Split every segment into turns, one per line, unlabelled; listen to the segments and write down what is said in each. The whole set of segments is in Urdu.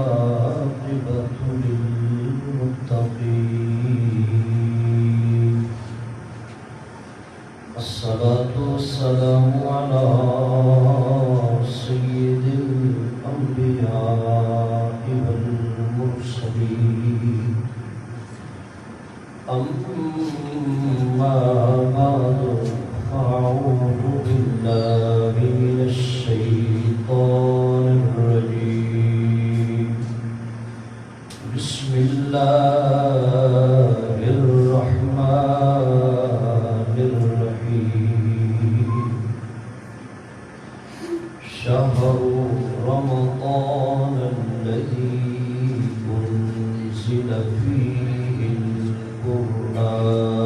والعاقبة للمتقين الصلاة والسلام على سيد الأنبياء والمرسلين أما بعد فأعوذ بالله من الشيطان الرجيم بسم الله الرحمن الرحيم شهر رمضان الذي أنزل فيه القرآن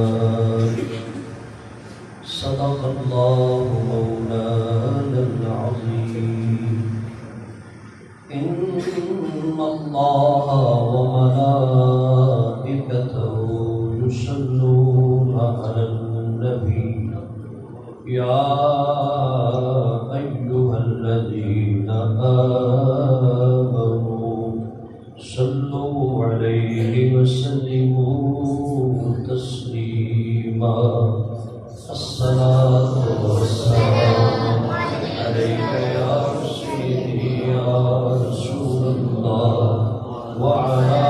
صدق الله مولانا العظيم إن الله وملائكته يصلون على النبي يا أيها الذين آمنوا صلوا عليه وسلموا تسليما الصلاة والسلام عليك يا سيدي يا رسول الله وعلى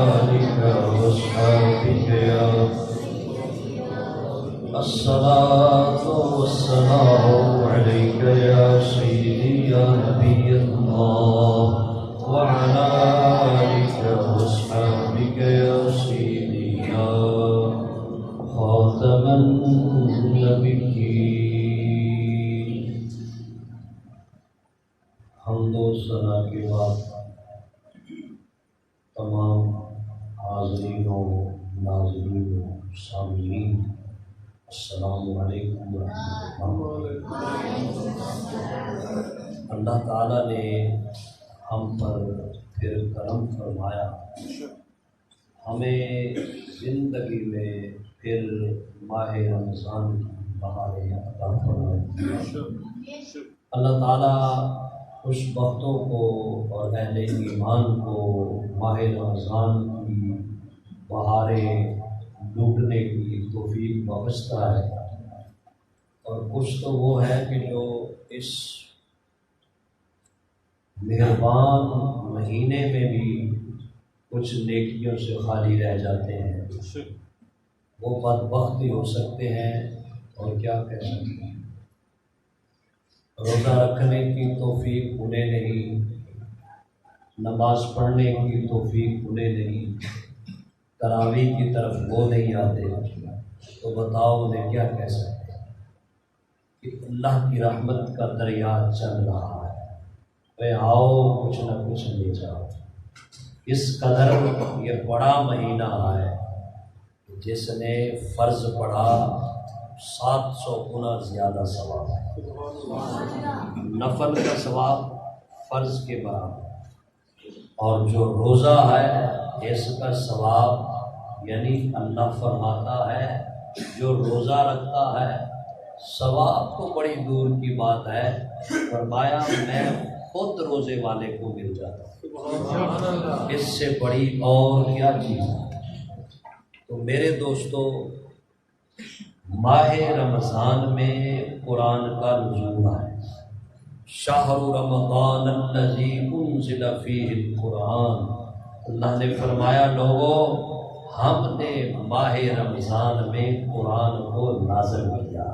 آلك وأصحابك يا الصلاة والسلام عليك يا سيدي يا نبي الله وعلى آلك وأصحابك يا سيدي يا خاتم النبيين حمد و ثنا کے بعد تمام حاضرین و ناظرین و سامعین السلام علیکم ورحمۃ اللہ۔ اللہ تعالیٰ نے ہم پر پھر کرم فرمایا، ہمیں زندگی میں پھر ماہ رمضان کی بہاریں عطا فرمائی۔ اللہ تعالیٰ خوش بختوں کو اور اہل ایمان کو ماہ رمضان کی بہاریں لوٹنے کی توفیق بخشتا ہے، اور کچھ تو وہ ہے کہ جو اس مہربان مہینے میں بھی کچھ نیکیوں سے خالی رہ جاتے ہیں، وہ بدبخت بھی ہو سکتے ہیں اور کیا کہہ سکتے ہیں۔ روزہ رکھنے کی توفیق انہیں نہیں، نماز پڑھنے کی توفیق انہیں نہیں، تراویح کی طرف وہ نہیں آتے، تو بتاؤ انہیں کیا کہہ سکتے ہیں کہ اللہ کی رحمت کا دریا چل رہا ہے، اے آؤ کچھ نہ کچھ لے جاؤ۔ اس قدر یہ بڑا مہینہ ہے، جس نے فرض پڑھا 700 گنا زیادہ ثواب ہے، نفل کا ثواب فرض کے برابر، اور جو روزہ ہے اس کا ثواب یعنی اللہ فرماتا ہے جو روزہ رکھتا ہے ثواب تو بڑی دور کی بات ہے، فرمایا میں خود روزے والے کو مل جاتا ہوں، اس سے بڑی اور کیا چیز ہے۔ تو میرے دوستو، ماہ رمضان میں قرآن کا نزول ہے، شہر رمضان الذی انزل فیہ القرآن۔ اللہ نے فرمایا لوگوں، ہم نے ماہ رمضان میں قرآن کو نازل کیا۔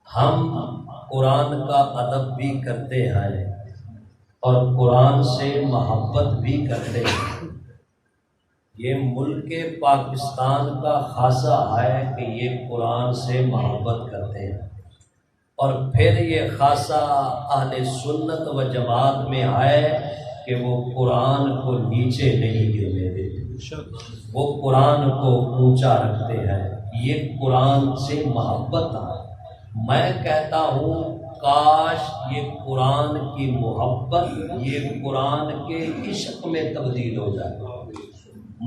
ہم قرآن کا ادب بھی کرتے ہیں اور قرآن سے محبت بھی کرتے ہیں۔ یہ ملک پاکستان کا خاصہ ہے کہ یہ قرآن سے محبت کرتے ہیں، اور پھر یہ خاصہ اہل سنت و جماعت میں ہے کہ وہ قرآن کو نیچے نہیں گرنے دیتے، وہ قرآن کو اونچا رکھتے ہیں۔ یہ قرآن سے محبت آئے۔ میں کہتا ہوں کاش یہ قرآن کی محبت یہ قرآن کے عشق میں تبدیل ہو جائے۔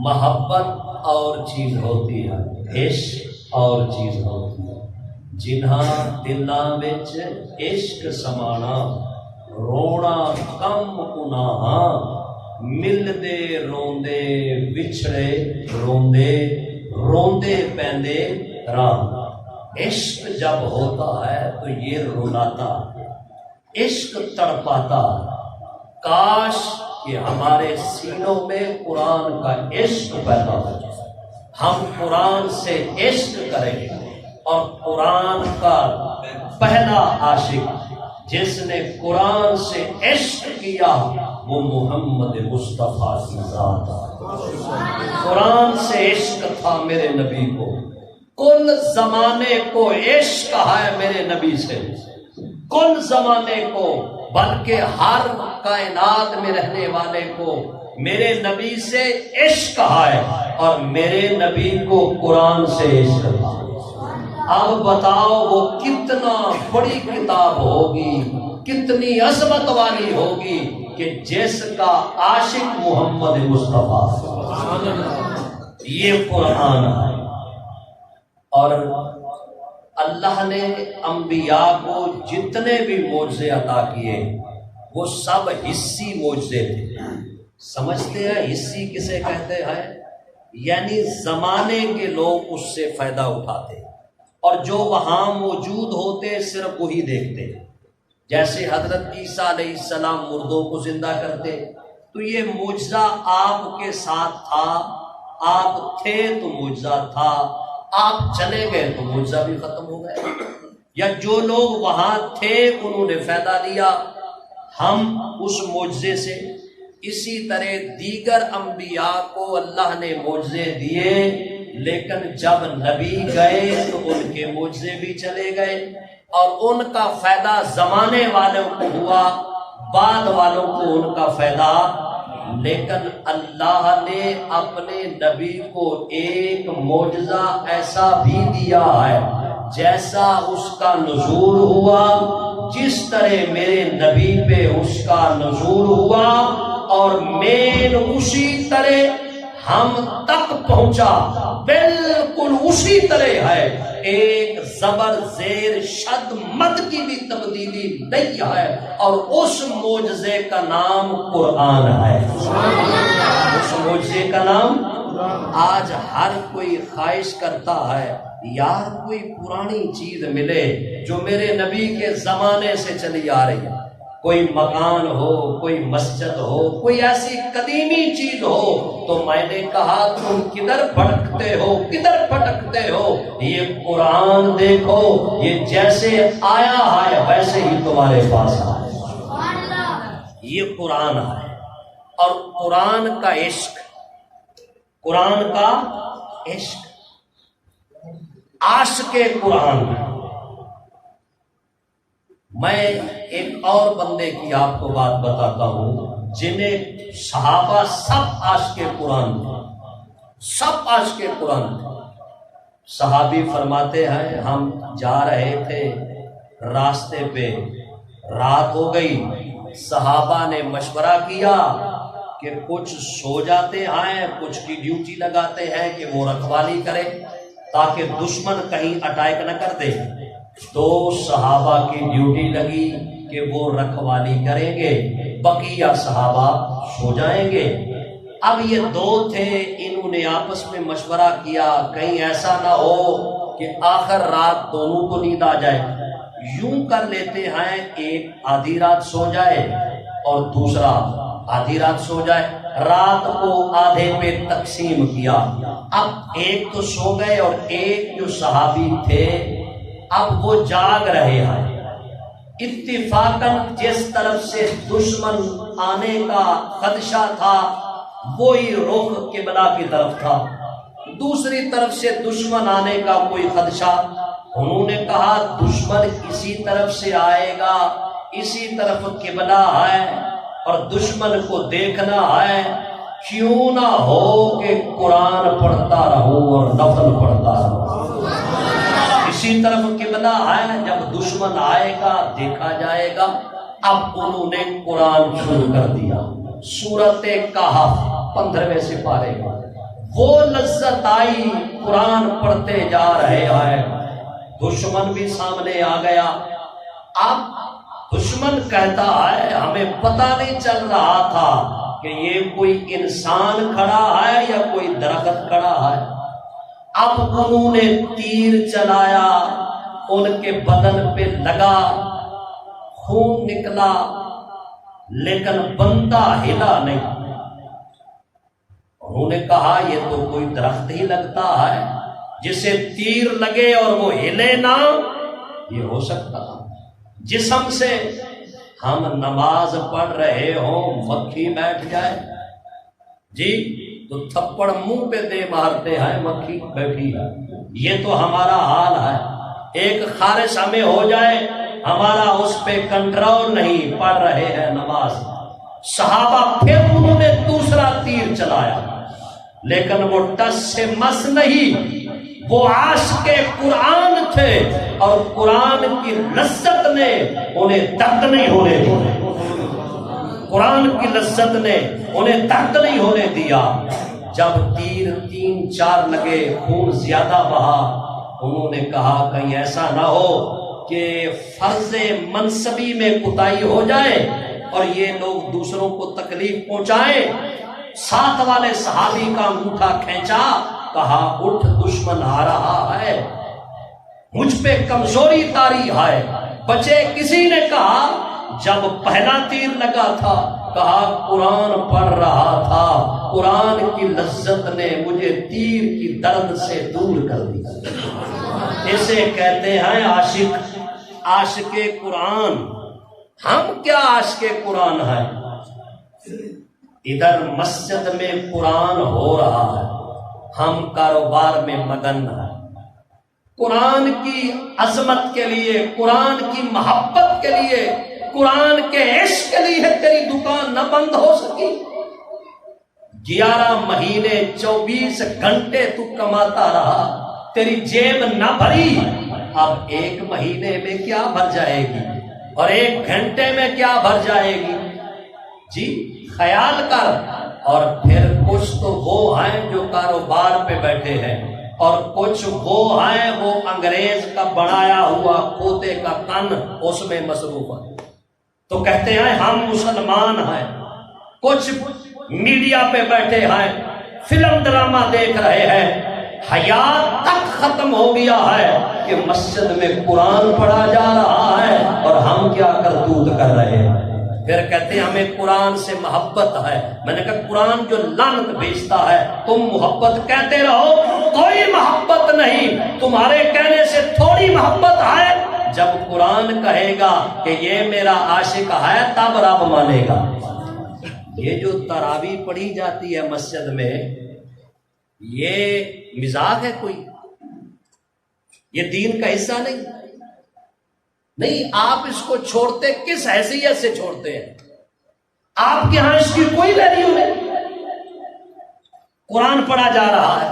محبت اور چیز ہوتی ہے، عشق اور چیز ہوتی ہے۔ جنہاں دلاں وچ عشق سمانا، رونا کم گناہاں، ملدے روندے وچھڑے روندے روندے پیندے راہ۔ عشق جب ہوتا ہے تو یہ رلاتا، عشق تڑپاتا۔ کاش کہ ہمارے سینوں میں قرآن کا عشق پیدا ہو جائے، ہم قرآن سے عشق کریں، اور قرآن کا پہلا عاشق جس نے قرآن سے عشق کیا وہ محمد مصطفیٰ کی ذات ہے۔ قرآن سے عشق تھا میرے نبی کو، کل زمانے کو عشق ہے میرے نبی سے، کل زمانے کو، بلکہ ہر کائنات میں رہنے والے کو میرے نبی سے عشق ہے، اور میرے نبی کو قرآن سے عشق تھا۔ اب بتاؤ وہ کتنا بڑی کتاب ہوگی، کتنی عظمت والی ہوگی کہ جس کا عاشق محمد مصطفیٰ، یہ قرآن ہے۔ اور اللہ نے انبیاء کو جتنے بھی معجزے عطا کیے وہ سب حصی معجزے تھے۔ سمجھتے ہیں حصی کسے کہتے ہیں؟ یعنی زمانے کے لوگ اس سے فائدہ اٹھاتے، اور جو وہاں موجود ہوتے صرف وہی دیکھتے۔ جیسے حضرت عیسیٰ علیہ السلام مردوں کو زندہ کرتے، تو یہ معجزہ آپ کے ساتھ تھا، آپ تھے تو معجزہ تھا، آپ چلے گئے تو معجزہ بھی ختم ہو گیا۔ یا جو لوگ وہاں تھے انہوں نے فائدہ لیا، ہم اس معجزے سے۔ اسی طرح دیگر انبیاء کو اللہ نے معجزے دیے، لیکن جب نبی گئے تو ان کے معجزے بھی چلے گئے، اور ان کا فائدہ زمانے والوں کو ہوا، بعد والوں کو ان کا فائدہ۔ لیکن اللہ نے اپنے نبی کو ایک معجزہ ایسا بھی دیا ہے، جیسا اس کا نزول ہوا، جس طرح میرے نبی پہ اس کا نزول ہوا، اور مین اسی طرح ہم تک پہنچا، بالکل اسی طرح ہے۔ ایک زبر زیر شد مد کی بھی تبدیلی نہیں ہے، اور اس معجزے کا نام قرآن ہے۔ اس معجزے کا نام، آج ہر کوئی خواہش کرتا ہے یار کوئی پرانی چیز ملے جو میرے نبی کے زمانے سے چلی آ رہی ہے، کوئی مکان ہو، کوئی مسجد ہو، کوئی ایسی قدیمی چیز ہو۔ تو میں نے کہا تم کدھر بھٹکتے ہو، کدھر بھٹکتے ہو؟ یہ قرآن دیکھو، یہ جیسے آیا ہے ویسے ہی تمہارے پاس آیا۔ یہ قرآن ہے، اور قرآن کا عشق، قرآن کا عشق، عاشق قرآن۔ میں ایک اور بندے کی آپ کو بات بتاتا ہوں، جنہیں صحابہ سب عاشق قرآن تھے، سب عاشق قرآن تھے۔ صحابی فرماتے ہیں ہم جا رہے تھے، راستے پہ رات ہو گئی، صحابہ نے مشورہ کیا کہ کچھ سو جاتے ہیں، کچھ کی ڈیوٹی لگاتے ہیں کہ وہ رکھوالی کرے تاکہ دشمن کہیں اٹیک نہ کر دے۔ تو صحابہ کی ڈیوٹی لگی کہ وہ رکھوالی کریں گے، بقیہ صحابہ سو جائیں گے۔ اب یہ دو تھے، انہوں نے آپس میں مشورہ کیا کہیں ایسا نہ ہو کہ آخر رات دونوں کو نیند آ جائے، یوں کر لیتے ہیں ایک آدھی رات سو جائے اور دوسرا آدھی رات سو جائے۔ رات کو آدھے پہ تقسیم کیا، اب ایک تو سو گئے اور ایک جو صحابی تھے اب وہ جاگ رہے ہیں۔ اتفاقاً جس طرف سے دشمن آنے کا خدشہ تھا وہی رخ قبلہ کی طرف تھا، دوسری طرف سے دشمن آنے کا کوئی خدشہ۔ انہوں نے کہا دشمن اسی طرف سے آئے گا، اسی طرف قبلہ ہے اور دشمن کو دیکھنا ہے، کیوں نہ ہو کہ قرآن پڑھتا رہوں اور نفل پڑھتا رہوں۔ اسی طرف قبلہ ہے، جب دشمن آئے گا دیکھا جائے گا۔ اب انہوں نے قرآن شروع کر دیا، سورۃ کہف 15ویں سپارے کا، وہ لذت آئی، قرآن پڑھتے جا رہے ہیں، دشمن بھی سامنے آ گیا۔ اب دشمن کہتا ہے ہمیں پتہ نہیں چل رہا تھا کہ یہ کوئی انسان کھڑا ہے یا کوئی درخت کھڑا ہے۔ اب انہوں نے تیر چلایا، ان کے بدن پہ لگا، خون نکلا، لیکن بندہ ہلا نہیں۔ انہوں نے کہا یہ تو کوئی درخت ہی لگتا ہے، جسے تیر لگے اور وہ ہلے نہ، یہ ہو سکتا۔ جسم سے ہم نماز پڑھ رہے ہوں، مکھی بیٹھ جائے جی تو تھپڑ منہ پہ دے مارتے ہیں، مکھی بیٹھی ہے۔ یہ تو ہمارا حال ہے، ایک خارش ہمیں ہو جائے ہمارا اس پہ کنٹرول نہیں، پڑھ رہے ہیں نماز۔ صحابہ پھر انہوں نے دوسرا تیر چلایا، لیکن وہ ٹس سے مس نہیں، وہ عاشق قرآن تھے اور قرآن کی لذت نے انہیں درد نہیں ہونے دیا، قرآن کی لذت نے انہیں درد نہیں ہونے دیا۔ جب تیر 3-4 لگے، خون زیادہ بہا، انہوں نے کہا کہیں ایسا نہ ہو کہ فرض منصبی میں کوتاہی ہو جائے اور یہ لوگ دوسروں کو تکلیف پہنچائیں۔ ساتھ والے صحابی کا انگوٹھا کھینچا، کہا اٹھ، دشمن آ رہا ہے، مجھ پہ کمزوری طاری ہے، بچے۔ کسی نے کہا جب پہلا تیر لگا تھا، کہا قرآن پڑھ رہا تھا، قرآن کی لذت نے مجھے تیر کی درد سے دور کر دیا۔ اسے کہتے ہیں عاشق قرآن۔ ہم کیا عاشق قرآن ہیں؟ ادھر مسجد میں قرآن ہو رہا ہے، ہم کاروبار میں مگن ہیں۔ قرآن کی عظمت کے لیے، قرآن کی محبت کے لیے، قرآن کے عشق کے لیے تیری دکان نہ بند ہو سکی؟ 11 مہینے 24 گھنٹے تو کماتا رہا، تیری جیب نہ بھری، اب 1 مہینے میں کیا بھر جائے گی اور 1 گھنٹے میں کیا بھر جائے گی؟ جی خیال کر۔ اور پھر کچھ تو وہ ہیں جو کاروبار پہ بیٹھے ہیں، اور کچھ وہ ہیں وہ انگریز کا بنایا ہوا کوتے کا کن، اس میں مصروف ہے۔ تو کہتے ہیں ہم مسلمان ہیں۔ کچھ میڈیا پہ بیٹھے ہیں، فلم ڈرامہ دیکھ رہے ہیں، حیات تک ختم ہو گیا ہے کہ مسجد میں قرآن پڑھا جا رہا ہے اور ہم کیا کرتوت کر رہے ہیں۔ پھر کہتے ہیں ہمیں قرآن سے محبت ہے۔ میں نے کہا قرآن جو لعنت بھیجتا ہے، تم محبت کہتے رہو، کوئی محبت نہیں، تمہارے کہنے سے تھوڑی محبت ہے۔ جب قرآن کہے گا کہ یہ میرا عاشق ہے تب رب مانے گا۔ یہ جو تراویح پڑھی جاتی ہے مسجد میں، یہ مزاج ہے کوئی؟ یہ دین کا حصہ نہیں۔ آپ اس کو چھوڑتے کس حیثیت سے چھوڑتے ہیں؟ آپ کے ہاں اس کی کوئی ویلیو نہیں۔ قرآن پڑھا جا رہا ہے،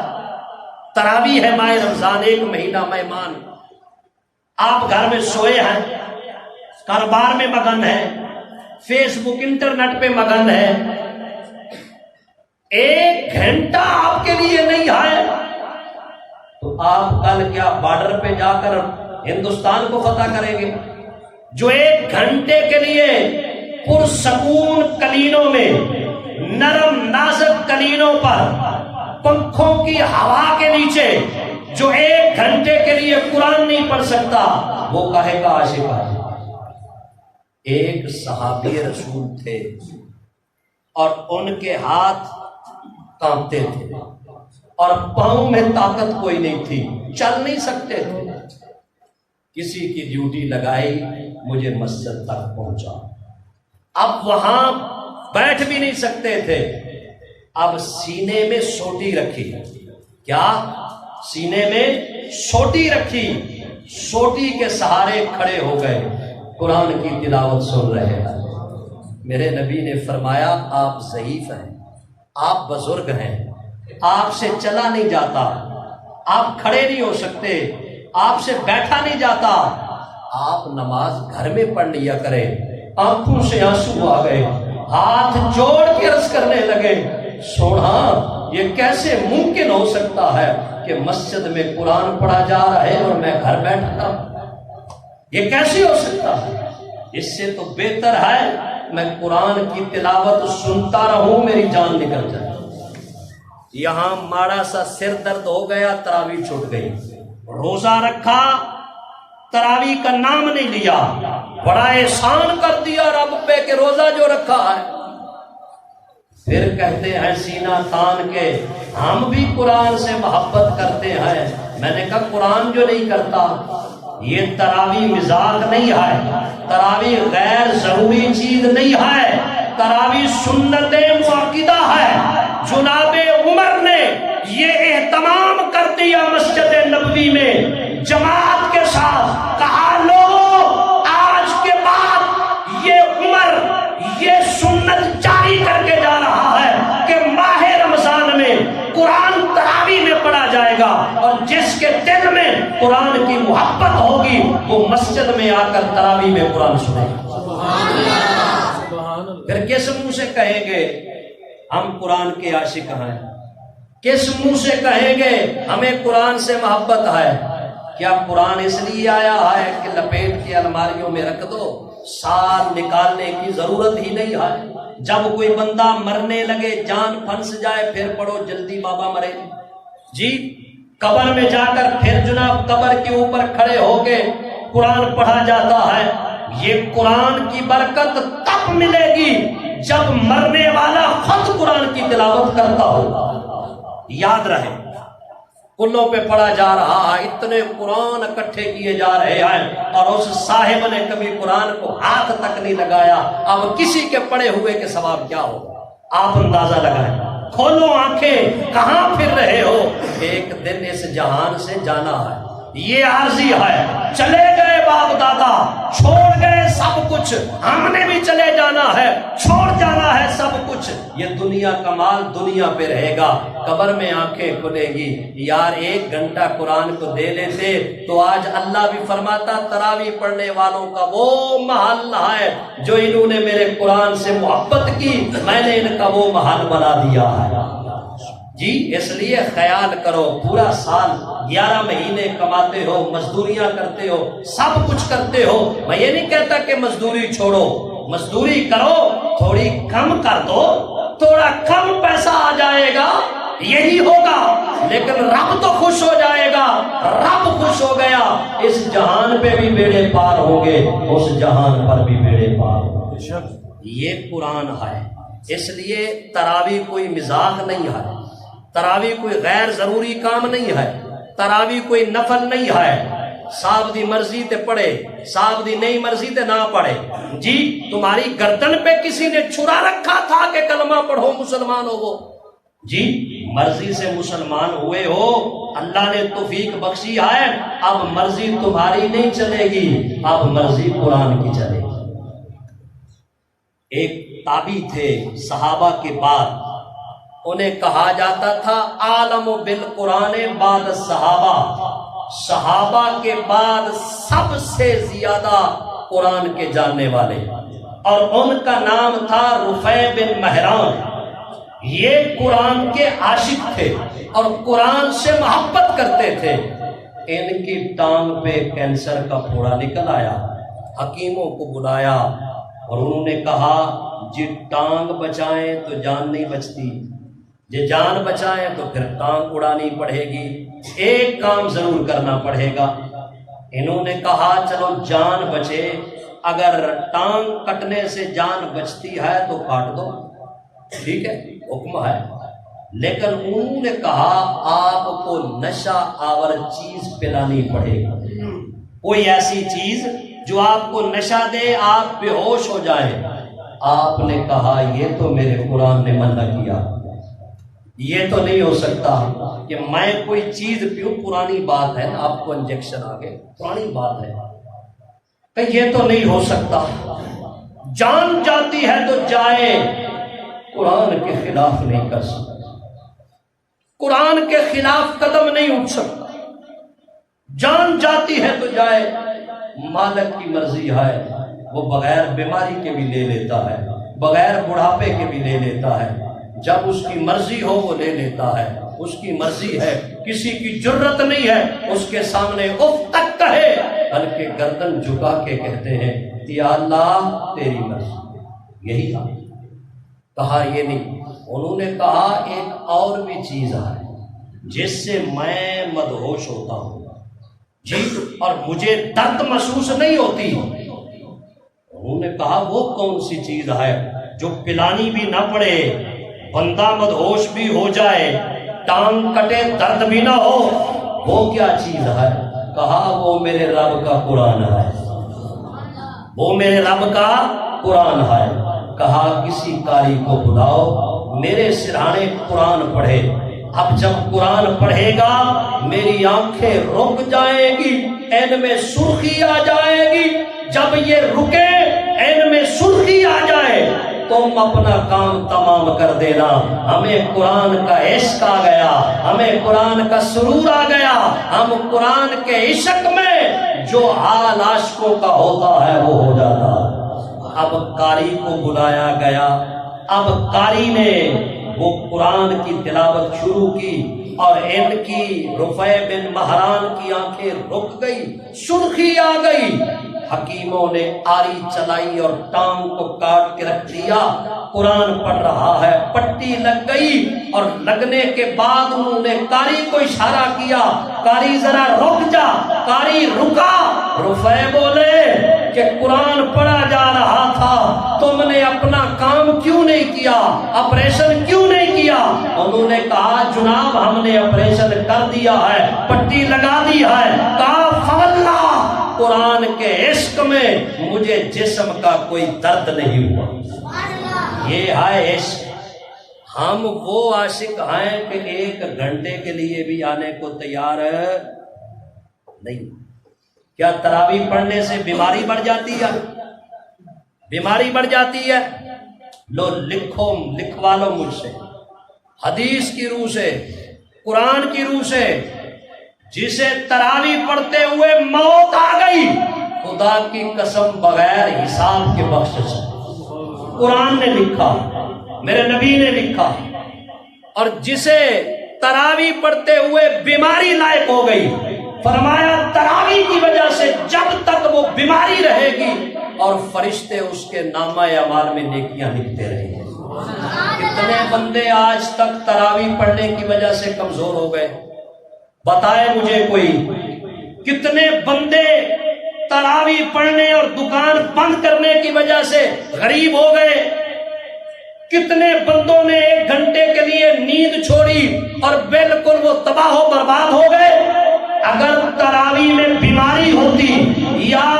تراویح ہے، ماہ رمضان 1 مہینہ مہمان، آپ گھر میں سوئے ہیں، کاروبار میں مگن ہیں، فیس بک انٹرنیٹ پہ مگن ہیں، 1 گھنٹہ آپ کے لیے نہیں ہے تو آپ کل کیا بارڈر پہ جا کر ہندوستان کو فتح کریں گے؟ جو 1 گھنٹے کے لیے پرسکون کلینوں میں، نرم نازک کلینوں پر، پنکھوں کی ہوا کے نیچے جو 1 گھنٹے کے لیے قرآن نہیں پڑھ سکتا، وہ کہے گا عاشق ہے۔ ایک صحابی رسول تھے اور ان کے ہاتھ کانپتے تھے اور پاؤں میں طاقت کوئی نہیں تھی، چل نہیں سکتے تھے۔ کسی کی ڈیوٹی لگائی، مجھے مسجد تک پہنچا۔ اب وہاں بیٹھ بھی نہیں سکتے تھے، اب سینے میں سوٹی رکھی۔ کیا؟ سینے میں سوٹی رکھی، سوٹی کے سہارے کھڑے ہو گئے، قرآن کی تلاوت سن رہے ہیں۔ میرے نبی نے فرمایا آپ ضعیف ہیں، آپ بزرگ ہیں، آپ سے چلا نہیں جاتا، آپ کھڑے نہیں ہو سکتے، آپ سے بیٹھا نہیں جاتا، آپ نماز گھر میں پڑھ لیا کریں۔ آنکھوں سے آنسو آ گئے، ہاتھ جوڑ کے عرض کرنے لگے، سونا یہ کیسے ممکن ہو سکتا ہے کہ مسجد میں قرآن پڑھا جا رہا ہے اور میں گھر بیٹھتا ہوں؟ یہ کیسے ہو سکتا ہے؟ اس سے تو بہتر ہے میں قرآن کی تلاوت سنتا رہوں، میری جان نکل جائے۔ یہاں ماڑا سا سر درد ہو گیا، تراویح چھوٹ گئی، روزہ رکھا، تراویح کا نام نہیں لیا، بڑا احسان کر دیا رب پہ کہ روزہ جو رکھا ہے۔ پھر کہتے ہیں سینہ تان کے ہم بھی قرآن سے محبت کرتے ہیں۔ میں نے کہا قرآن جو نہیں کرتا، یہ تراویح مزاق نہیں ہے، تراویح غیر ضروری چیز نہیں ہے، تراویح سنت مؤکدہ ہے۔ جناب عمر نے یہ اہتمام کر دیا مسجد نبوی میں جماعت کے ساتھ، کہا لوگوں آج کے بعد یہ عمر یہ سنت جاری کر کے جا رہا ہے کہ ماہ رمضان میں قرآن تراویح میں پڑھا جائے گا، اور جس کے دل میں قرآن کی محبت ہوگی وہ مسجد میں آ کر تراویح میں قرآن سنے گا۔ پھر کس منہ سے کہیں گے ہم قرآن کے عاشق ہیں؟ کس منہ سے کہیں گے ہمیں قرآن سے محبت ہے؟ کیا قرآن اس لیے آیا ہے کہ لپیٹ کے الماریوں میں رکھ دو، سال نکالنے کی ضرورت ہی نہیں ہے؟ جب کوئی بندہ مرنے لگے، جان پھنس جائے، پھر پڑھو جلدی بابا مرے جی۔ قبر میں جا کر پھر جناب قبر کے اوپر کھڑے ہو کے قرآن پڑھا جاتا ہے۔ یہ قرآن کی برکت تب ملے گی جب مرنے والا خود قرآن کی تلاوت کرتا ہو۔ یاد رہے کلوں پہ پڑھا جا رہا ہے، اتنے قرآن اکٹھے کیے جا رہے ہیں اور اس صاحب نے کبھی قرآن کو ہاتھ تک نہیں لگایا، اب کسی کے پڑھے ہوئے کے ثواب کیا ہوگا؟ آپ اندازہ لگائیں، کھولو آنکھیں، کہاں پھر رہے ہو؟ ایک دن اس جہان سے جانا ہے، یہ عارضی ہے۔ چلے گئے باپ دادا، چھوڑ گئے سب کچھ، ہم نے بھی چلے جانا ہے، چھوڑ جانا ہے سب کچھ۔ یہ دنیا کا مال دنیا پہ رہے گا، قبر میں آنکھیں کھلے گی۔ یار 1 گھنٹہ قرآن کو دے لیتے تو آج اللہ بھی فرماتا تراویح پڑھنے والوں کا وہ محل ہے جو انہوں نے میرے قرآن سے محبت کی، میں نے ان کا وہ محل بنا دیا ہے جی۔ اس لیے خیال کرو، پورا سال 11 مہینے کماتے ہو، مزدوریاں کرتے ہو، سب کچھ کرتے ہو۔ میں یہ نہیں کہتا کہ مزدوری چھوڑو، مزدوری کرو، تھوڑی کم کر دو، تھوڑا کم پیسہ آ جائے گا، یہی ہوگا، لیکن رب تو خوش ہو جائے گا۔ رب خوش ہو گیا، اس جہان پہ بھی بیڑے پار ہوں گے، اس جہان پر بھی بیڑے پار ہوں گے۔ یہ قرآن ہے، اس لیے تراویح کوئی مزاق نہیں ہے، تراویح کوئی غیر ضروری کام نہیں ہے، تراویح کوئی نفل نہیں ہے۔ صاحب دی مرضی تے پڑھے، صاحب دی نہیں مرضی تے نہ پڑھے جی۔ تمہاری گردن پہ کسی نے چھرا رکھا تھا کہ کلمہ پڑھو مسلمان ہو وہ جی، مرضی سے مسلمان ہوئے ہو، اللہ نے توفیق بخشی ہے، اب مرضی تمہاری نہیں چلے گی، اب مرضی قرآن کی چلے گی۔ ایک تابعی تھے صحابہ کے بعد، انہیں کہا جاتا تھا عالم بالقرآن بعد الصحابہ، صحابہ کے بعد سب سے زیادہ قرآن کے جاننے والے، اور ان کا نام تھا رفیع بن مہران۔ یہ قرآن کے عاشق تھے اور قرآن سے محبت کرتے تھے۔ ان کی ٹانگ پہ کینسر کا پھوڑا نکل آیا، حکیموں کو بلایا اور انہوں نے کہا جی ٹانگ بچائیں تو جان نہیں بچتی، جی جان بچائیں تو پھر ٹانگ اڑانی پڑے گی، ایک کام ضرور کرنا پڑے گا۔ انہوں نے کہا چلو جان بچے، اگر ٹانگ کٹنے سے جان بچتی ہے تو کاٹ دو، ٹھیک ہے حکم ہے، لیکن انہوں نے کہا آپ کو نشہ آور چیز پلانی پڑے گی، کوئی ایسی چیز جو آپ کو نشہ دے، آپ بے ہوش ہو جائیں۔ آپ نے کہا یہ تو میرے قرآن نے منع کیا، یہ تو نہیں ہو سکتا کہ میں کوئی چیز پیوں، پرانی بات ہے، آپ کو انجیکشن آ گئے، پرانی بات ہے، کہ یہ تو نہیں ہو سکتا، جان جاتی ہے تو جائے، قرآن کے خلاف نہیں کر سکتا، قرآن کے خلاف قدم نہیں اٹھ سکتا۔ جان جاتی ہے تو جائے، مالک کی مرضی ہے، وہ بغیر بیماری کے بھی لے لیتا ہے، بغیر بڑھاپے کے بھی لے لیتا ہے، جب اس کی مرضی ہو وہ لے لیتا ہے، اس کی مرضی ہے، کسی کی جرت نہیں ہے اس کے سامنے اف تک کہے، بلکہ گردن جھکا کے کہتے ہیں یا اللہ تیری مرضی۔ یہی تھا، کہا یہ نہیں، انہوں نے کہا ایک اور بھی چیز ہے جس سے میں مدہوش ہوتا ہوں جی، اور مجھے درد محسوس نہیں ہوتی۔ انہوں نے کہا وہ کون سی چیز ہے جو پلانی بھی نہ پڑے، بندہ مدہوش بھی ہو جائے، ٹانگ کٹے درد بھی نہ ہو، وہ کیا چیز ہے؟ کہا وہ میرے رب کا قرآن ہے، وہ میرے رب کا قرآن ہے۔ کہا کسی قاری کو بلاؤ میرے سرہانے قرآن پڑھے، اب جب قرآن پڑھے گا میری آنکھیں رک جائیں گی، عین میں سرخی آ جائے گی، جب یہ رکے عین میں سرخی آ جائے تم اپنا کام تمام کر دینا۔ ہمیں قرآن کا عشق آ گیا، ہمیں قرآن کا سرور آ گیا، ہم قرآن کے عشق میں جو حال عاشقوں کا ہوتا ہے وہ ہو جاتا ہے۔ اب قاری کو بلایا گیا، اب قاری نے وہ قرآن کی تلاوت شروع کی اور ان کی رفیع بن مہران کی آنکھیں رک گئی، سرخی آ گئی۔ حکیموں نے آری چلائی اور ٹانگ کو کاٹ کے رکھ دیا، قرآن پڑھ رہا ہے، پٹی لگ گئی، اور لگنے کے بعد انہوں نے قاری کو اشارہ کیا، قاری ذرا رک جا۔ قاری رکا، رفیع بولے کہ قرآن پڑھا جا رہا تھا، تم نے اپنا کام کیوں نہیں کیا، آپریشن کیوں نہیں کیا؟ انہوں نے کہا جناب ہم نے آپریشن کر دیا ہے، پٹی لگا دی ہے۔ کہا فواللہ قرآن کے عشق میں مجھے جسم کا کوئی درد نہیں ہوا۔ یہ ہے عشق۔ ہم وہ عاشق ہیں کہ ایک گھنٹے کے لیے بھی آنے کو تیار نہیں۔ کیا تراویح پڑھنے سے بیماری بڑھ جاتی ہے؟ بیماری بڑھ جاتی ہے؟ لو لکھوا لو مجھ سے، حدیث کی روح سے، قرآن کی روح سے، جسے تراویح پڑھتے ہوئے موت آ گئی، خدا کی قسم بغیر حساب کے بخشش، قرآن نے لکھا، میرے نبی نے لکھا، اور جسے تراویح پڑھتے ہوئے بیماری لائق ہو گئی، فرمایا تراویح کی وجہ سے جب تک وہ بیماری رہے گی اور فرشتے اس کے نامہ اعمال میں نیکیاں لکھتے رہیں گے۔ کتنے بندے آج تک تراویح پڑھنے کی وجہ سے کمزور ہو گئے؟ بتائے مجھے کوئی، کتنے بندے تراویح پڑھنے اور دکان بند کرنے کی وجہ سے غریب ہو گئے؟ کتنے بندوں نے 1 گھنٹے کے لیے نیند چھوڑی اور بالکل وہ تباہ و برباد ہو گئے؟ اگر تراویح میں بیماری ہوتی یا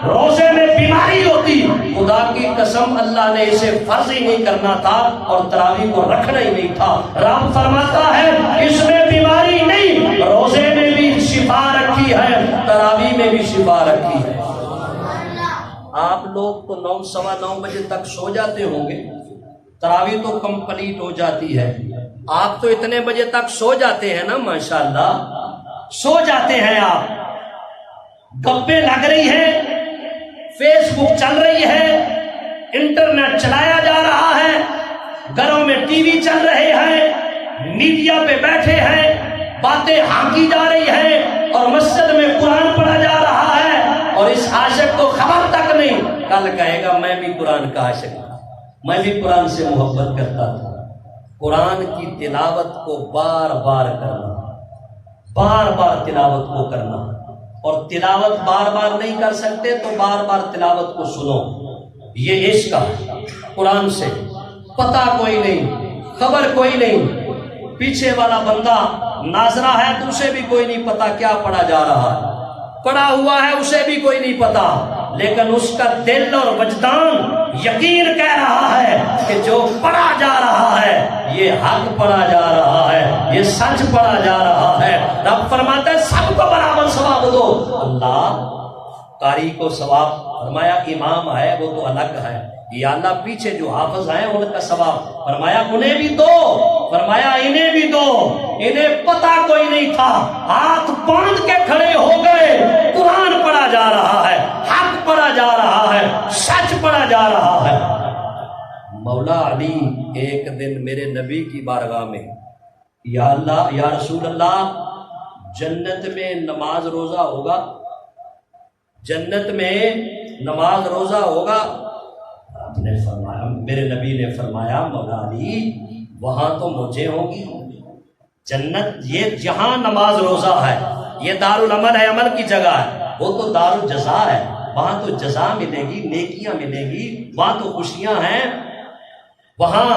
روزے میں بیماری ہوتی، خدا کی قسم اللہ نے اسے فرض ہی نہیں کرنا تھا اور تراویح کو رکھنا ہی نہیں تھا۔ رب فرماتا ہے اس میں بیماری نہیں، روزے میں بھی شفا رکھی ہے، تراویح میں بھی شفا رکھی ہے۔ آپ لوگ تو 9 سوا 9 بجے تک سو جاتے ہوں گے، تراویح تو کمپلیٹ ہو جاتی ہے، آپ تو اتنے بجے تک سو جاتے ہیں نا؟ ماشاءاللہ سو جاتے ہیں آپ، گپیں لگ رہی ہیں، فیس بک چل رہی ہے، انٹرنیٹ چلایا جا رہا ہے، گھروں میں ٹی وی چل رہے ہیں، میڈیا پہ بیٹھے ہیں، باتیں ہانکی جا رہی ہیں، اور مسجد میں قرآن پڑھا جا رہا ہے، اور اس عاشق کو خبر تک نہیں، کل کہے گا میں بھی قرآن کا عاشق تھا، میں بھی قرآن سے محبت کرتا تھا۔ قرآن کی تلاوت کو بار بار کرنا، بار بار تلاوت کو کرنا، اور تلاوت بار بار نہیں کر سکتے تو بار بار تلاوت کو سنو۔ یہ عشق ہے قرآن سے، پتہ کوئی نہیں، خبر کوئی نہیں، پیچھے والا بندہ ناظرہ ہے تو اسے بھی کوئی نہیں پتا کیا پڑھا جا رہا ہے، پڑھا ہوا ہے اسے بھی کوئی نہیں پتا، لیکن اس کا دل اور وجدان یقین کہہ رہا ہے کہ جو پڑھا جا رہا ہے یہ حق پڑھا جا رہا ہے، یہ سچ پڑھا جا رہا ہے۔ رب فرماتا ہے سب کو برابر ثواب دو۔ اللہ قاری کو ثواب، فرمایا امام ہے وہ تو الگ ہے، یا اللہ پیچھے جو حافظ ہیں ان کا ثواب، فرمایا انہیں بھی دو، فرمایا انہیں بھی دو، انہیں پتہ کوئی نہیں تھا، ہاتھ باندھ کے کھڑے ہو گئے، قرآن پڑھا جا رہا ہے، حق پڑھا جا رہا ہے، سچ پڑھا جا رہا ہے۔ مولا علی ایک دن میرے نبی کی بارگاہ میں، یا اللہ یا رسول اللہ جنت میں نماز روزہ ہوگا، جنت میں نماز روزہ ہوگا؟ آپ نے فرمایا، میرے نبی نے فرمایا مولا علی وہاں تو مجھے ہوگی، جنت یہ جہاں نماز روزہ ہے یہ دارالعمل ہے، عمل کی جگہ ہے، وہ تو دارالجزا ہے، وہاں تو جزا ملے گی، نیکیاں ملے گی، وہاں تو خوشیاں ہیں، وہاں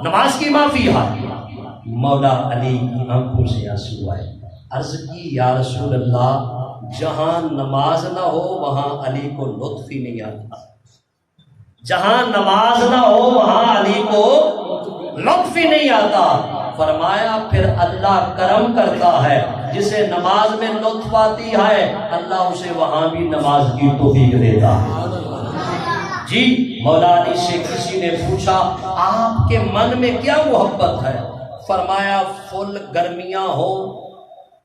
نماز کی معافی ہے۔ مولا علی کی آنکھوں سے آنسو آئے، عرض کی یا رسول اللہ جہاں نماز نہ ہو وہاں علی کو لطف ہی نہیں آتا، جہاں نماز نہ ہو وہاں علی کو لطف ہی نہیں آتا۔ فرمایا پھر اللہ کرم کرتا ہے، جسے نماز میں لطف آتی ہے اللہ اسے وہاں بھی نماز کی توفیق دیتا ہے۔ جی مولا علی سے کسی نے پوچھا آپ کے من میں کیا محبت ہے؟ فرمایا فل گرمیاں ہو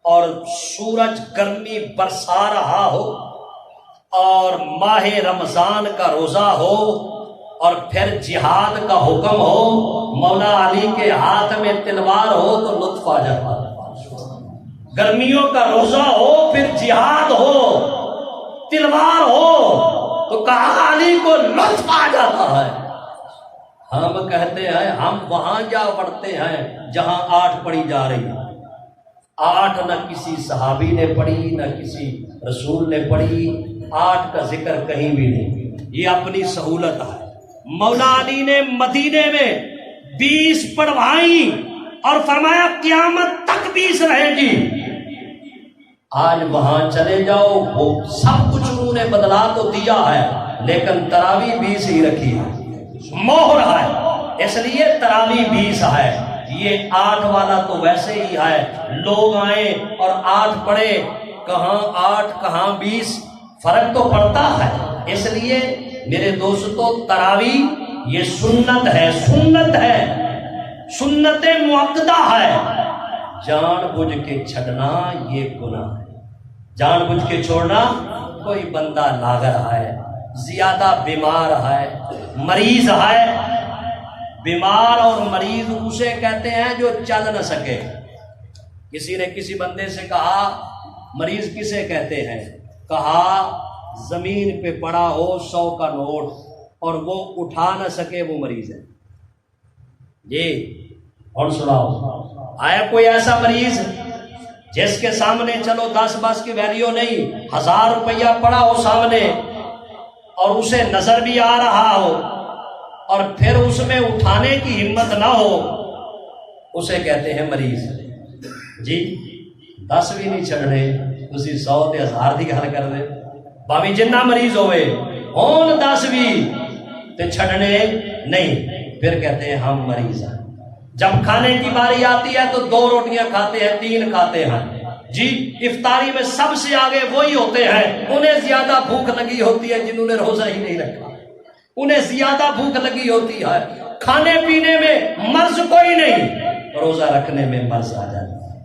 اور سورج گرمی برسا رہا ہو اور ماہ رمضان کا روزہ ہو اور پھر جہاد کا حکم ہو، مولا علی کے ہاتھ میں تلوار ہو تو لطف آ جاتا ہے۔ گرمیوں کا روزہ ہو، پھر جہاد ہو، تلوار ہو تو کہا علی کو لطف آ جاتا ہے۔ ہم کہتے ہیں ہم وہاں جا پڑھتے ہیں جہاں 8 پڑھی جا رہی ہے، 8 نہ کسی صحابی نے پڑھی نہ کسی رسول نے پڑھی، 8 کا ذکر کہیں بھی نہیں، یہ اپنی سہولت ہے۔ مولا علی نے مدینے میں 20 پڑھوائی اور فرمایا قیامت تک 20 رہیں گی۔ آج وہاں چلے جاؤ وہ سب کچھ انہوں نے بدلا تو دیا ہے لیکن تراویح 20 ہی رکھی ہے، مہر ہے، اس لیے تراویح 20 ہے۔ یہ 8 والا تو ویسے ہی ہے، لوگ آئیں اور 8 پڑھے، کہاں 8 کہاں 20، فرق تو پڑتا ہے۔ اس لیے میرے دوستو تراویح یہ سنت ہے، سنت ہے، سنت مؤکدہ ہے، جان بوجھ کے چھڑنا یہ گناہ ہے، جان بوجھ کے چھوڑنا۔ کوئی بندہ لاغر ہے، زیادہ بیمار ہے، مریض ہے، بیمار اور مریض اسے کہتے ہیں جو چل نہ سکے۔ کسی نے کسی بندے سے کہا مریض کسے کہتے ہیں؟ کہا زمین پہ پڑا ہو 100 کا نوٹ اور وہ اٹھا نہ سکے وہ مریض ہے۔ جی اور سناؤ، آیا کوئی ایسا مریض جس کے سامنے چلو 10 کی ویلیو نہیں، 1000 روپیہ پڑا ہو سامنے اور اسے نظر بھی آ رہا ہو اور پھر اس میں اٹھانے کی ہمت نہ ہو، اسے کہتے ہیں مریض۔ جی 10 بھی نہیں چھڑنے، اسی 100 تے 1000 دی گل کر دے، باوی جنہ مریض ہوئے ہون 10 بھی تے چھڑنے نہیں، پھر کہتے ہیں ہم مریض ہیں۔ جب کھانے کی باری آتی ہے تو 2 روٹیاں کھاتے ہیں، 3 کھاتے ہیں۔ جی افطاری میں سب سے آگے وہی ہوتے ہیں، انہیں زیادہ بھوک لگی ہوتی ہے جنہوں نے روزہ ہی نہیں رکھا، انہیں زیادہ بھوک لگی ہوتی ہے۔ کھانے پینے میں مرض کوئی نہیں، روزہ رکھنے میں مرض آ جاتا ہے۔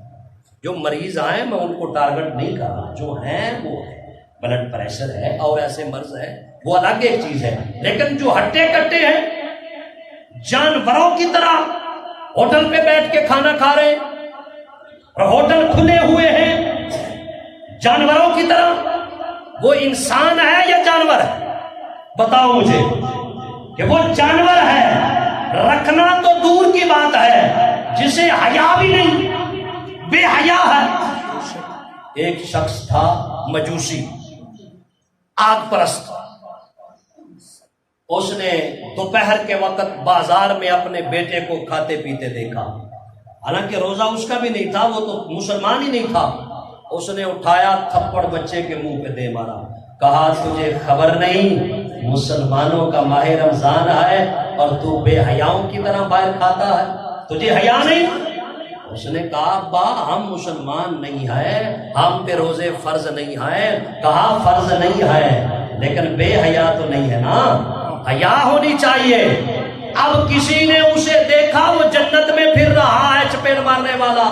جو مریض آئے میں ان کو ٹارگٹ نہیں کر رہا، جو ہیں وہ ہے، بلڈ پریشر ہے اور ایسے مرض ہے وہ الگ ایک چیز ہے، لیکن جو ہٹے کٹے ہیں جانوروں کی طرح ہوٹل پہ بیٹھ کے کھانا کھا رہے اور ہوٹل کھلے ہوئے ہیں جانوروں کی طرح، وہ انسان ہے یا جانور ہے؟ بتاؤ مجھے کہ وہ جانور ہے، رکھنا تو دور کی بات ہے، جسے حیا بھی نہیں، بے حیا ہے۔ ایک شخص تھا مجوسی، آگ پرست، اس نے دوپہر کے وقت بازار میں اپنے بیٹے کو کھاتے پیتے دیکھا، حالانکہ روزہ اس کا بھی نہیں تھا، وہ تو مسلمان ہی نہیں تھا۔ اس نے اٹھایا تھپڑ بچے کے منہ پہ دے مارا، کہا تجھے خبر نہیں مسلمانوں کا ماہ رمضان ہے اور تو بے حیاؤں کی طرح باہر کھاتا ہے، تجھے حیا نہیں؟ اس نے کہا ابا ہم مسلمان نہیں ہیں، ہم پہ روزے فرض نہیں ہیں۔ کہا فرض نہیں ہے لیکن بے حیا تو نہیں ہے نا، حیا ہونی چاہیے۔ اب کسی نے اسے دیکھا وہ جنت میں پھر رہا ہے چپیڑ مارنے والا،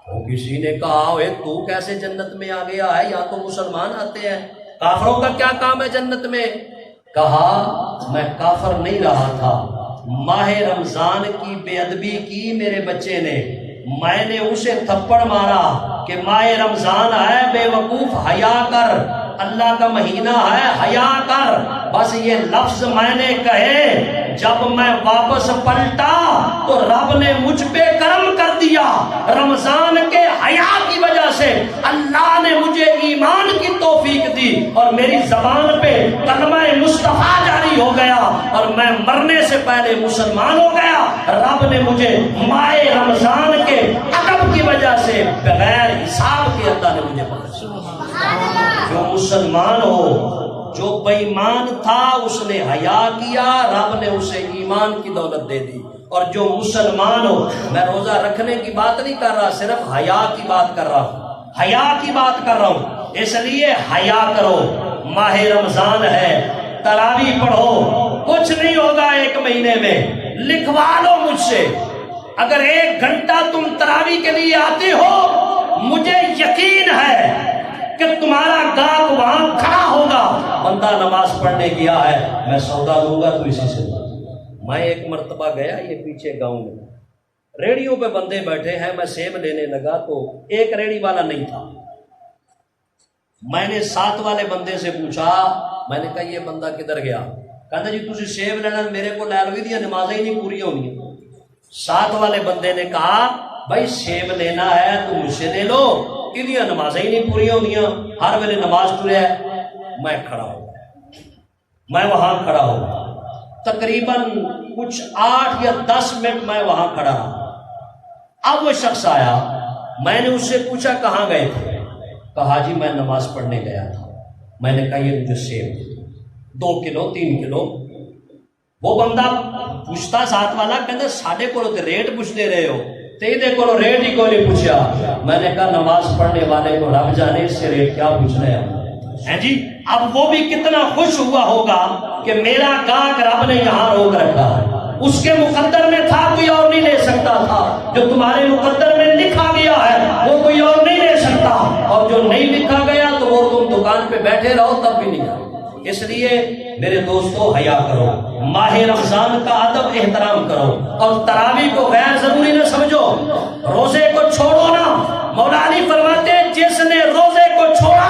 تو کسی نے کہا اے تو کیسے جنت میں آ گیا ہے، یا تو مسلمان آتے ہیں، کافروں کا کیا کام ہے جنت میں؟ کہا میں کافر نہیں رہا تھا، ماہ رمضان کی بے ادبی کی میرے بچے نے، میں نے اسے تھپڑ مارا کہ ماہ رمضان ہے بے وقوف حیا کر، اللہ کا مہینہ ہے حیا کر، بس یہ لفظ میں نے کہے۔ جب میں واپس پلٹا تو رب نے مجھ پہ کرم کر دیا، رمضان کے حیا کی وجہ سے اللہ نے مجھے ایمان کی توفیق دی اور میری زبان پہ کلمہ مصطفیٰ جاری ہو گیا اور میں مرنے سے پہلے مسلمان ہو گیا۔ رب نے مجھے ماہ رمضان کے ادب کی وجہ سے بغیر حساب کے اللہ نے مجھے بخشا۔ جو مسلمان ہو، جو بے ایمان تھا اس نے حیا کیا، رب نے اسے ایمان کی دولت دے دی۔ اور جو مسلمان ہو، میں روزہ رکھنے کی بات نہیں کر رہا، صرف حیا کی بات کر رہا ہوں، حیا کی بات کر رہا ہوں، اس لیے حیا کرو۔ ماہ رمضان ہے، تراویح پڑھو، کچھ نہیں ہوگا ایک مہینے میں، لکھوا لو مجھ سے۔ اگر 1 گھنٹہ تم تراویح کے لیے آتے ہو، مجھے یقین ہے کہ تمہارا گاہک وہاں کھڑا ہوگا، بندہ نماز پڑھنے گیا ہے، میں سودا لوں گا تو اسی سے۔ میں ایک مرتبہ گیا یہ پیچھے گاؤں میں، ریڑیوں پہ بندے بیٹھے ہیں، میں سیب لینے لگا تو ایک ریڑی والا نہیں تھا۔ میں نے ساتھ والے بندے سے پوچھا، میں نے کہا یہ بندہ کدھر گیا؟ کہتا جی تسی سیب لینا میرے کو لے لو دیا، نمازیں ہی نہیں پوری ہونی۔ ساتھ والے بندے نے کہا بھائی سیب لینا ہے تو مجھ سے لے لو، یہ نمازیں ہی نہیں پوری ہونی، ہر ویلے نماز ٹرے ہے۔ میں کھڑا ہوں، میں وہاں کھڑا ہوں، تقریباً کچھ 8 یا 10 منٹ میں وہاں کھڑا ہوں۔ اب وہ شخص آیا، میں نے اس سے پوچھا کہاں گئے تھے؟ کہا جی میں نماز پڑھنے گیا تھا۔ میں نے کہا یہ مجھے سیب 2 کلو 3 کلو۔ وہ بندہ پوچھتا ساتھ والا، کہتا ساڑھے کو ریٹ پوچھ دے رہے ہو، تیرے کو ریٹ ہی کوئی نہیں پوچھا۔ میں نے کہا نماز پڑھنے والے کو رب جانے اس سے ریٹ کیا پوچھ رہے ہیں جی۔ اب وہ بھی کتنا خوش ہوا ہوگا کہ میرا گاہک رب نے یہاں روک رکھا ہے، اس کے مقدر میں تھا، کوئی اور نہیں لے سکتا تھا، جو تمہارے مقدر میں لکھا گیا ہے وہ کوئی اور نہیں لے سکتا، اور جو نہیں لکھا گیا تو وہ تم دکان پہ بیٹھے رہو تب بھی نہیں آئے۔ اس لیے میرے دوستو حیا کرو، ماہ رمضان کا ادب احترام کرو، اور تراویح کو غیر ضروری نہ سمجھو، روزے کو چھوڑو نا۔ مولا علی فرماتے جس نے روزے کو چھوڑا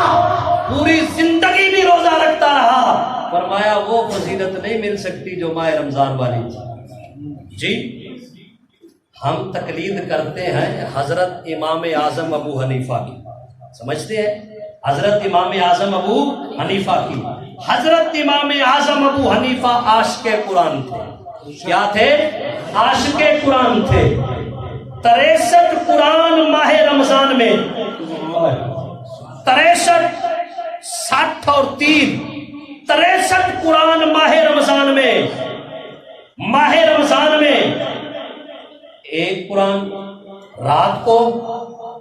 پوری زندگی بھی روزہ رکھتا رہا، فرمایا وہ فضیلت نہیں مل سکتی جو ماہ رمضان والی تھی۔ جی ہم تقلید کرتے ہیں حضرت امام اعظم ابو حنیفہ کی، سمجھتے ہیں؟ حضرت امام اعظم ابو حنیفہ کی۔ حضرت امام اعظم ابو حنیفہ عاشق قرآن تھے۔ کیا تھے؟ عاشق قرآن تھے۔ 63 قرآن ماہ رمضان میں، 63 60 اور 3 63 قرآن ماہ رمضان میں، ماہ رمضان میں 1 قرآن رات کو،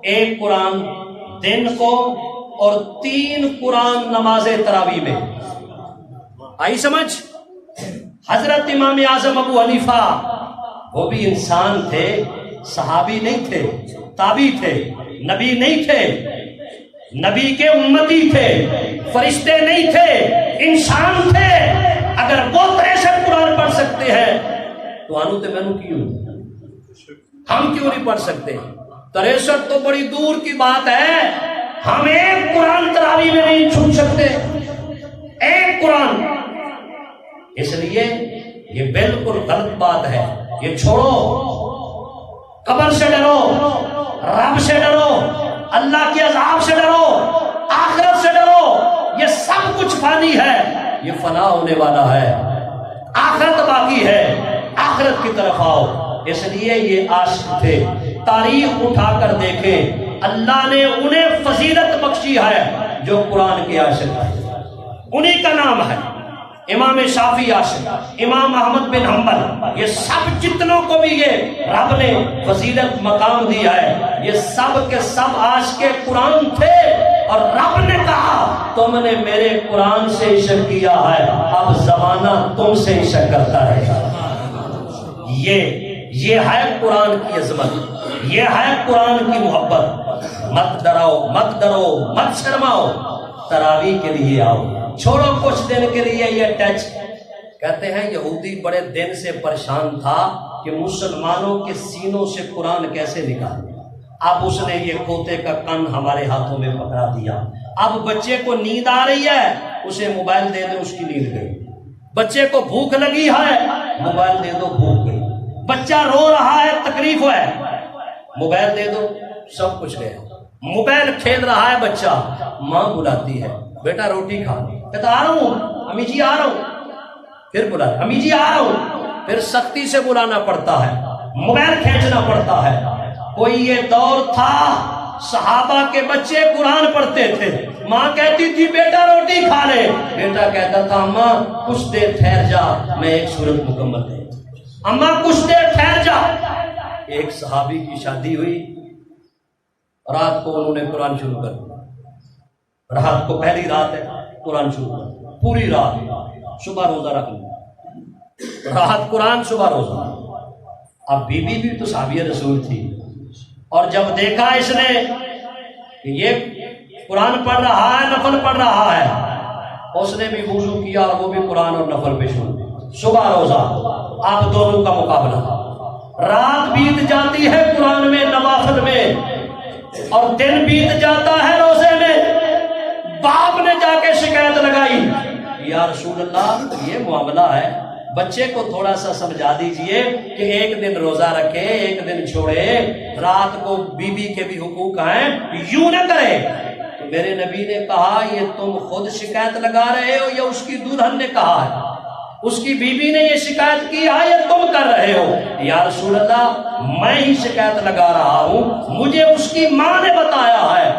1 قرآن دن کو، اور 3 قرآن نماز تراویح میں۔ آئی سمجھ؟ حضرت امام اعظم ابو حنیفہ وہ بھی انسان تھے، صحابی نہیں تھے، تابعی تھے، نبی نہیں تھے، نبی کے امتی تھے، فرشتے نہیں تھے، انسان تھے۔ اگر وہ 63 قرآن پڑھ سکتے ہیں تو انو تے مینو کیوں ہم کیوں نہیں پڑھ سکتے؟ 63 تو بڑی دور کی بات ہے، ہم 1 قرآن تراویح میں نہیں چھوٹ سکتے، 1 قرآن۔ اس لیے یہ بالکل غلط بات ہے، یہ چھوڑو۔ قبر سے ڈرو، رب سے ڈرو، اللہ کے عذاب سے ڈرو، آخرت سے ڈرو۔ یہ سب کچھ فانی ہے، یہ فنا ہونے والا ہے، آخرت باقی ہے، آخرت کی طرف آؤ۔ اس لیے یہ عاشق تھے۔ تاریخ اٹھا کر دیکھیں، اللہ نے انہیں فضیلت بخشی ہے جو قرآن کے عاشق ہیں، انہی کا نام ہے۔ امام شافعی عاشق، امام احمد بن حنبل، یہ سب جتنوں کو بھی یہ رب نے فضیلت مقام دیا ہے، یہ سب کے سب عاشق قرآن تھے، اور رب نے کہا تم نے میرے قرآن سے عشق کیا ہے، اب زمانہ تم سے عشق کرتا ہے۔ یہ ہے قرآن کی عظمت، یہ ہے قرآن کی محبت۔ مت ڈراؤ، مت ڈرو، مت شرماؤ، تراویح کے لیے آؤ، چھوڑو کچھ دن کے لیے یہ ٹچ۔ کہتے ہیں یہودی بڑے دن سے پریشان تھا کہ مسلمانوں کے سینوں سے قرآن کیسے نکالے۔ اب اس نے یہ کھوتے کا کن ہمارے ہاتھوں میں پکڑا دیا۔ اب بچے کو نیند آ رہی ہے، اسے موبائل دے دو، اس کی نیند گئی۔ بچے کو بھوک لگی ہے، موبائل دے دو، بھوک گئی۔ بچہ رو رہا ہے، تکلیف ہے، موبائل دے دو، سب کچھ گیا۔ موبائل کھیل رہا ہے بچہ، ماں بلاتی ہے، بیٹا روٹی کھا، کہتا آ رہا ہوں امی جی، آ رہا ہوں، پھر بلا امی جی آ رہا ہوں، پھر سختی سے بلانا پڑتا ہے، موبائل کھینچنا پڑتا ہے۔ کوئی یہ دور تھا صحابہ کے بچے قرآن پڑھتے تھے، ماں کہتی تھی بیٹا روٹی کھا لے، بیٹا کہتا تھا اماں کچھ دیر ٹھہر جا، میں ایک سورت مکمل دے، اماں کچھ دیر ٹھہر جا۔ ایک صحابی کی شادی ہوئی، رات کو انہوں نے قرآن شروع کر دیا، رات کو پہلی رات ہے، قرآن شروع کر دیا، پوری رات، صبح روزہ رکھ لیا، رات قرآن، صبح روزہ۔ اب بی بی بھی تو صحابیہ رسول تھی، اور جب دیکھا اس نے کہ یہ قرآن پڑھ رہا ہے، نفل پڑھ رہا ہے، اس نے بھی وضو کیا اور وہ بھی قرآن اور نفل پہ شروع، صبح روزہ۔ آپ دونوں کا مقابلہ، رات بیت جاتی ہے قرآن میں، نوافل میں، اور دن بیت جاتا ہے روزے میں۔ باپ نے جا کے شکایت لگائی، یا رسول اللہ یہ معاملہ ہے، بچے کو تھوڑا سا سمجھا دیجئے کہ ایک دن روزہ رکھے، ایک دن چھوڑے، رات کو بی بی کے بھی حقوق ہیں، یوں نہ کرے۔ تو میرے نبی نے کہا یہ تم خود شکایت لگا رہے ہو یا اس کی دلہن نے کہا ہے؟ اس کی بیوی نے یہ شکایت کی ہے یا تم کر رہے ہو؟ یا رسول اللہ میں ہی شکایت لگا رہا ہوں، مجھے اس کی ماں نے بتایا ہے۔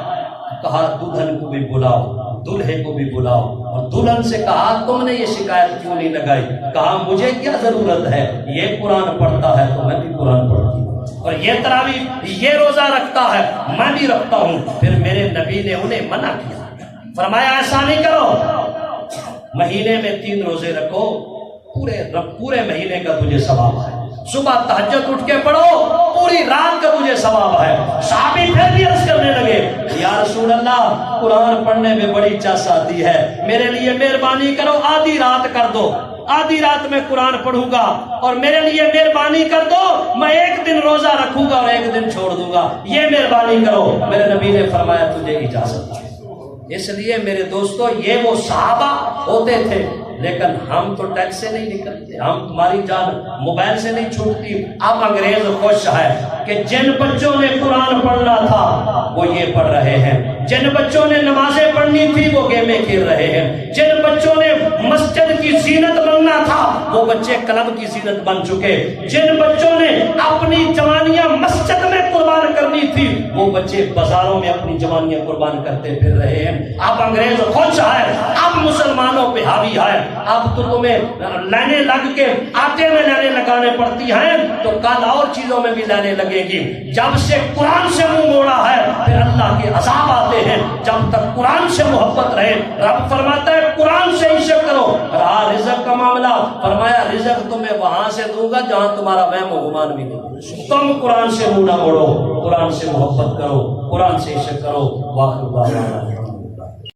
کہا دلہن کو بھی بلاؤ، دلہے کو بھی بلاؤ، اور دلہن سے کہا تم نے یہ شکایت کیوں نہیں لگائی؟ کہا مجھے کیا ضرورت ہے، یہ قرآن پڑھتا ہے تو میں بھی قرآن پڑھتی ہوں، اور یہ تراویح، یہ روزہ رکھتا ہے میں بھی رکھتا ہوں۔ پھر میرے نبی نے انہیں منع کیا، فرمایا ایسا نہیں کرو، مہینے میں 3 روزے رکھو، پورے مہینے کا تجھے ثواب ہے، صبح تہجد اٹھ کے پڑھو، پوری رات کا تجھے ثواب ہے۔ صحابی پھر بھی عرض کرنے لگے یا رسول اللہ قرآن پڑھنے میں بڑی چس آتی ہے، میرے لیے مہربانی کرو، آدھی رات کر دو، آدھی رات میں قرآن پڑھوں گا، اور میرے لیے مہربانی کر دو، میں ایک دن روزہ رکھوں گا اور ایک دن چھوڑ دوں گا، یہ مہربانی کرو۔ میرے نبی نے فرمایا تجھے اجازت ہے۔ اس لیے میرے دوستو یہ وہ صحابہ ہوتے تھے، لیکن ہم تو ٹچ سے نہیں نکلتے، ہم تمہاری جان موبائل سے نہیں چھوٹتی۔ اب انگریز خوش ہے کہ جن بچوں نے قرآن پڑھنا تھا وہ یہ پڑھ رہے ہیں، جن بچوں نے نمازیں پڑھنی تھی وہ گیمیں کھیل رہے ہیں، جن بچوں نے مسجد کی زینت بننا تھا وہ بچے کلب کی زینت بن چکے، جن بچوں نے اپنی جوانیاں مسجد میں قربان کرنی تھی وہ بچے بازاروں میں اپنی جوانیاں قربان کرتے پھر رہے ہیں۔ اب انگریز خوش ہے، اب مسلمانوں پہ حاوی ہے، اب تو تمہیں لائنیں لگ کے آٹے میں لائنیں لگانے پڑتی ہیں تو کل اور چیزوں میں بھی لائنیں لگے گی۔ جب سے قرآن سے منہ موڑا ہے پھر اللہ کے عذاب آتے ہیں۔ جب تک قرآن سے محبت رہے، رب فرماتا ہے قرآن سے عشق کرو۔ رہا رزق کا معاملہ، فرمایا رزق تمہیں وہاں سے دوں گا جہاں تمہارا وہم و گمان بھی نہیں۔ تم قرآن سے منہ نہ موڑو، قرآن سے محبت کرو، قرآن سے عشق کرو۔ واخر دعوانا